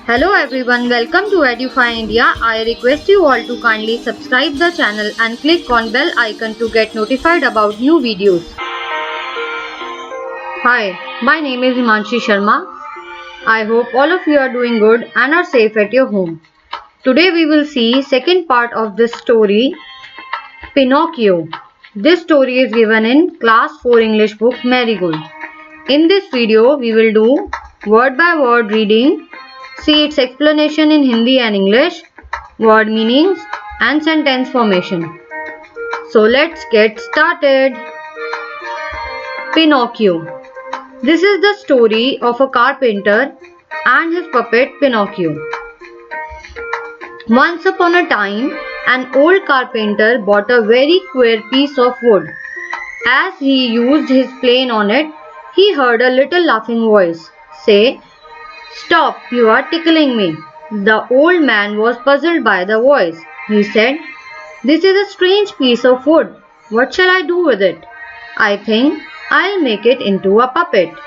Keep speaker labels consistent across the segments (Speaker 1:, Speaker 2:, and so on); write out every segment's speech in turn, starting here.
Speaker 1: Hello everyone, welcome to Edufy India. I request you all to kindly subscribe the channel and click on bell icon to get notified about new videos. Hi, my name is Himanshi Sharma. I hope all of you are doing good and are safe at your home. Today we will see second part of this story, Pinocchio. This story is given in class 4 English book Marigold. In this video we will do word by word reading, see its explanation in Hindi and English, word meanings and sentence formation. So let's get started. Pinocchio. This is the story of a carpenter and his puppet Pinocchio. Once upon a time, an old carpenter bought a very queer piece of wood. As he used his plane on it, he heard a little laughing voice say, "Stop, you are tickling me." The old man was puzzled by the voice. He said, "This is a strange piece of wood. What shall I do with it? I think I'll make it into a puppet."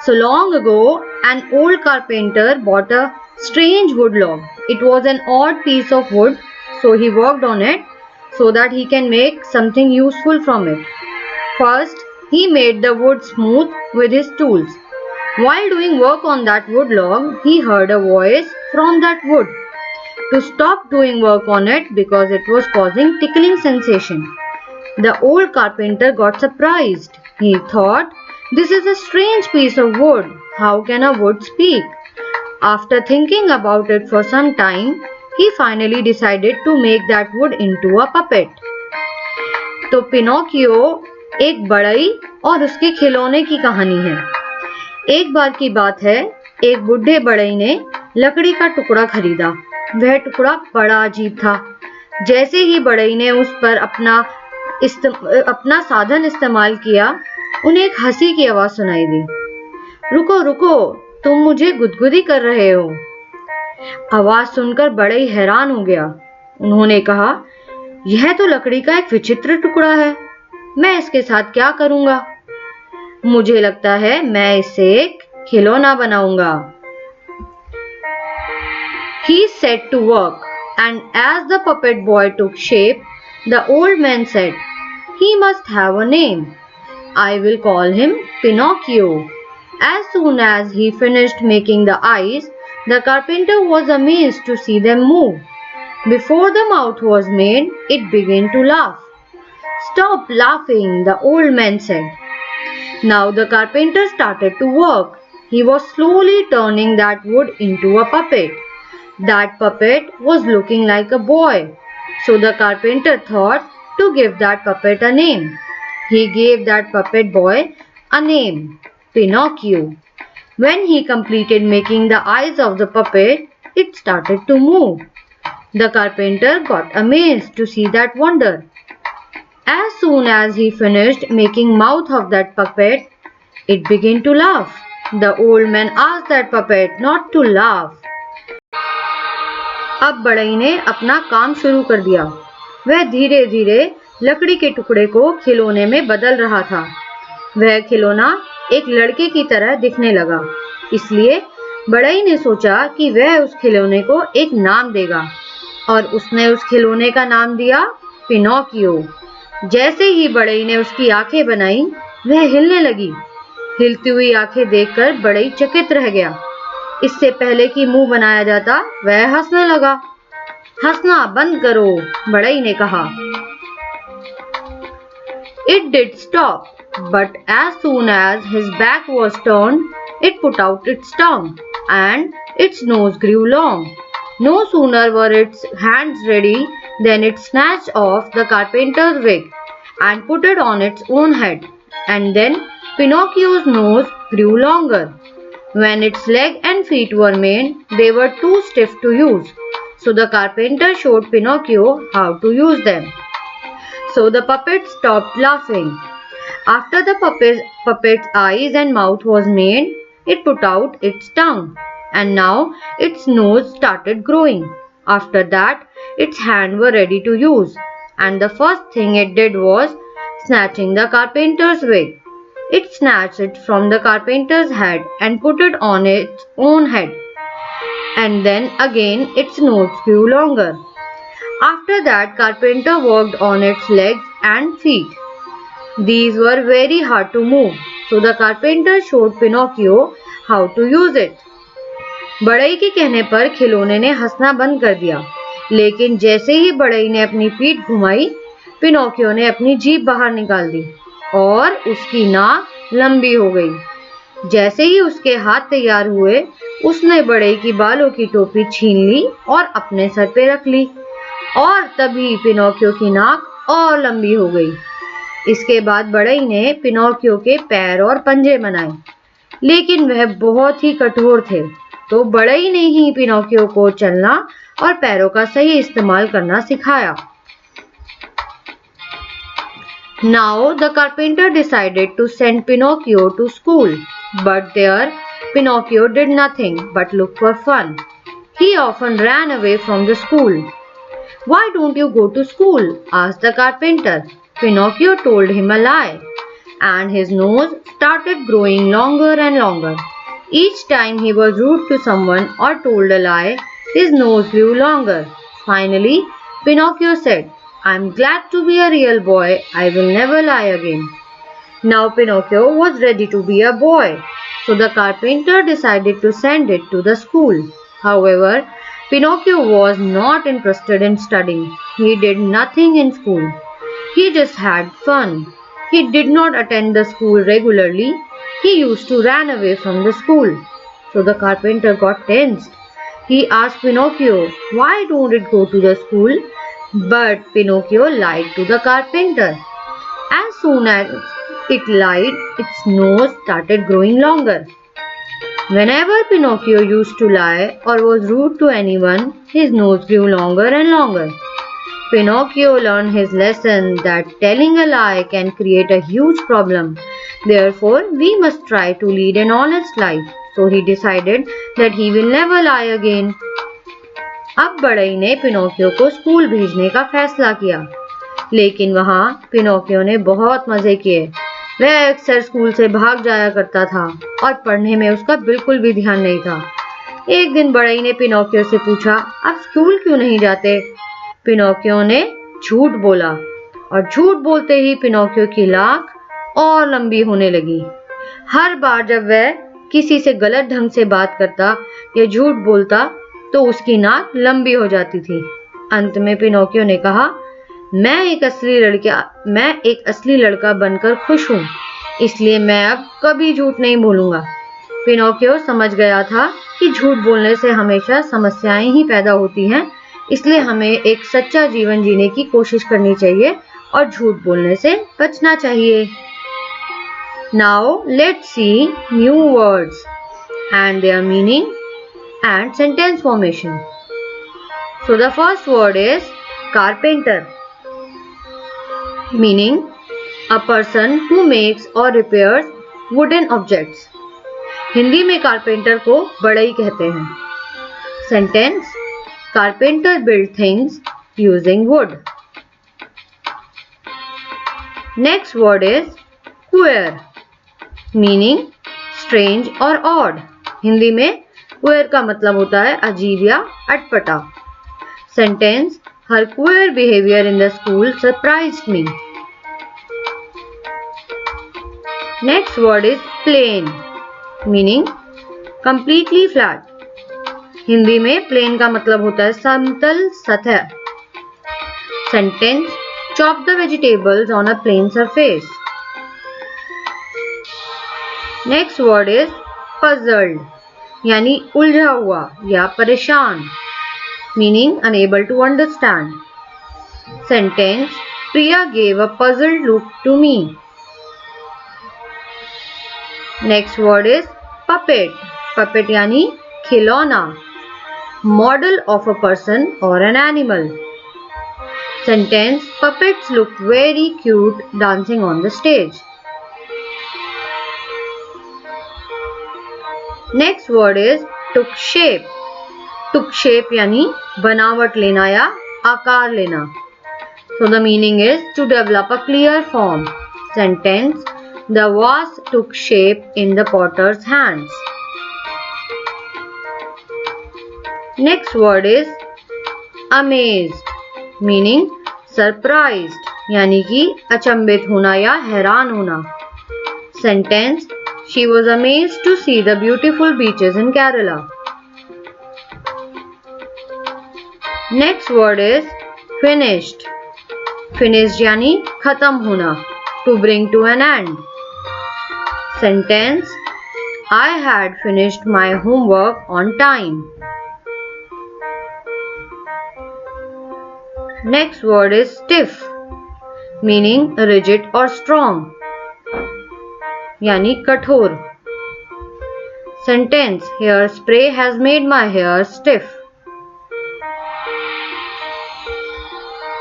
Speaker 1: So long ago, an old carpenter bought a strange wood log. It was an odd piece of wood, so he worked on it so that he can make something useful from it. First, he made the wood smooth with his tools. While doing work on that wood log, he heard a voice from that wood to stop doing work on it because it was causing tickling sensation. The old carpenter got surprised. He thought, "This is a strange piece of wood. How can a wood speak?" After thinking about it for some time, he finally decided to make that wood into a puppet. तो Pinocchio एक बढ़ई और उसके खिलौने की कहानी है। एक बार की बात है, एक बुढ़े बढ़ई ने लकड़ी का टुकड़ा खरीदा। वह टुकड़ा बड़ा अजीब था। जैसे ही बढ़ई ने उस पर अपना साधन इस्तेमाल किया, उन्हें एक हंसी की आवाज सुनाई दी। "रुको रुको, तुम मुझे गुदगुदी कर रहे हो।" आवाज सुनकर बढ़ई हैरान हो गया। उन्होंने कहा, "यह तो लकड़ी का एक विचित्र टुकड़ा है। मैं इसके साथ क्या करूंगा? मुझे लगता है मैं इससे एक खिलौना बनाऊंगा." He set to work, and as the puppet boy took shape, the old man said, "He must have a name. I will call him Pinocchio." As soon as he finished making the eyes, the carpenter was amazed to see them move. Before the mouth was made, it began to laugh. "Stop laughing," the old man said. Now the carpenter started to work. He was slowly turning that wood into a puppet. That puppet was looking like a boy. So the carpenter thought to give that puppet a name. He gave that puppet boy a name, Pinocchio. When he completed making the eyes of the puppet, it started to move. The carpenter got amazed to see that wonder. As soon as he finished making mouth of that puppet, it began to laugh. The old man asked that puppet not to laugh. अब बढ़ई ने अपना काम शुरू कर दिया। वह धीरे धीरे लकड़ी के टुकड़े को खिलौने में बदल रहा था। वह खिलौना एक लड़के की तरह दिखने लगा। इसलिए बढ़ई ने सोचा कि वह उस खिलौने को एक नाम देगा और उसने उस खिलौने का नाम दिया पिनोकियो। जैसे ही बढ़ई ने उसकी आंखें बनाई, वह हिलने लगी। हिलती हुई आंखें देखकर बढ़ई चकित रह गया। इससे पहले कि मुंह बनाया जाता, वह हंसने लगा। "हंसना बंद करो," बढ़ई ने कहा। It did stop, but as soon as his back was turned, it put out its tongue and its nose grew long. No sooner were its hands ready than it snatched off the carpenter's wig and put it on its own head, and then Pinocchio's nose grew longer. When its legs and feet were made, they were too stiff to use, so the carpenter showed Pinocchio how to use them. So the puppet stopped laughing. After the puppet's eyes and mouth was made, it put out its tongue, and now its nose started growing. After that, its hands were ready to use, and the first thing it did was snatching the carpenter's wig. It snatched it from the carpenter's head and put it on its own head. and then again its nose grew longer. After that, Carpenter worked on its legs and feet. These were very hard to move, so the carpenter showed Pinocchio how to use it. बढ़ई के कहने पर खिलौने ने हंसना बंद कर दिया, लेकिन जैसे ही बढ़ई ने अपनी पीठ घुमाई, पिनोकियो ने अपनी जीभ बाहर निकाल दी और उसकी नाक लंबी हो गई। जैसे ही उसके हाथ तैयार हुए, उसने बढ़ई की बालों की टोपी छीन ली और अपने सर पे रख ली, और तभी पिनोकियो की नाक और लंबी हो गई। इसके बाद बढ़ई ने पिनोकियो के पैर और पंजे बनाए, लेकिन वह बहुत ही कठोर थे, तो बढ़ई ने ही पिनोकियो को चलना और पैरों का सही इस्तेमाल करना सिखाया। Now the carpenter decided to send Pinocchio to school, but there Pinocchio did nothing but look for fun. He often ran away from the school. Why don't you go to school? Asked the carpenter. Pinocchio told him a lie, and his nose started growing longer and longer. Each time he was rude to someone or told a lie, his nose grew longer. Finally, Pinocchio said, I'm glad to be a real boy. I will never lie again. Now Pinocchio was ready to be a boy, so the carpenter decided to send it to the school. However, Pinocchio was not interested in studying. He did nothing in school. He just had fun. He did not attend the school regularly. He used to run away from the school. So the carpenter got tensed. He asked Pinocchio, why don't it go to the school? But Pinocchio lied to the carpenter. As soon as it lied, its nose started growing longer. Whenever Pinocchio used to lie or was rude to anyone, his nose grew longer and longer. Pinocchio learned his lesson that telling a lie can create a huge problem. Therefore, we must try to lead an honest life. So he decided that he will never lie again. अब बढ़ई ने Pinocchio को school भेजने का फैसला किया, लेकिन वहाँ पिनोकियो ने बहुत मजे किए। वह अक्सर स्कूल से भाग जाया करता था और पढ़ने में उसका बिल्कुल भी ध्यान नहीं था। एक दिन बढ़ई ने पिनोकियो से पूछा, आप स्कूल क्यों नहीं जाते? पिनोकियो ने झूठ बोला और झूठ बोलते ही पिनोकियो की लाख और लंबी होने लगी। हर बार जब वह किसी से गलत ढंग से बात करता या झूठ बोलता तो उसकी नाक लंबी हो जाती थी। अंत में पिनोकियो ने कहा, मैं एक असली लड़का बनकर खुश हूँ, इसलिए मैं अब कभी झूठ नहीं बोलूंगा। पिनोकियो समझ गया था कि झूठ बोलने से हमेशा समस्याएं ही पैदा होती हैं, इसलिए हमें एक सच्चा जीवन जीने की कोशिश करनी चाहिए और झूठ बोलने से बचना चाहिए। Now let's see new words and their meaning and sentence formation. So the first word is carpenter, meaning a person who makes or repairs wooden objects. Hindi में कारपेंटर को बढ़ई कहते हैं। Sentence, carpenter built things using wood. Next word is queer, meaning strange or odd. Hindi में queer का मतलब होता है अजीब या अटपटा। Sentence, her queer behavior in the school surprised me. Next word is plain, meaning completely flat. Hindi में plane का मतलब होता है समतल सतह। Sentence, chop the vegetables on a plain surface. Next word is puzzled, यानी उलझा हुआ या परेशान, meaning unable to understand. Sentence, Priya gave a puzzled look to me. Next word is puppet, puppet यानी खिलौना, model of a person or an animal. Sentence, puppets looked very cute dancing on the stage. Next word is took shape. Took shape यानी बनावट लेना या आकार लेना. So the meaning is to develop a clear form. Sentence, the vase took shape in the potter's hands. Next word is amazed, meaning surprised, यानी कि अचंभित होना या हैरान होना. Sentence: She was amazed to see the beautiful beaches in Kerala. Next word is finished. Finished यानी खत्म होना. To bring to an end. Sentence: I had finished my homework on time. Next word is stiff, meaning rigid or strong, यानी कठोर. Sentence: Hairspray has made my hair stiff.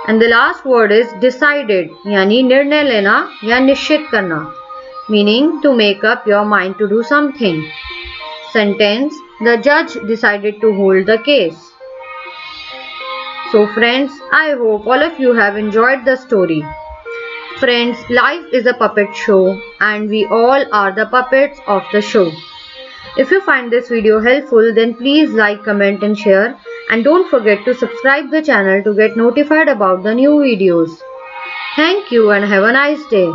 Speaker 1: And the last word is decided, यानी निर्णय लेना या निश्चित करना, meaning to make up your mind to do something. Sentence: The judge decided to hold the case. So friends, I hope all of you have enjoyed the story. Friends, life is a puppet show and we all are the puppets of the show. If you find this video helpful, then please like, comment and share, and don't forget to subscribe the channel to get notified about the new videos. Thank you and have a nice day.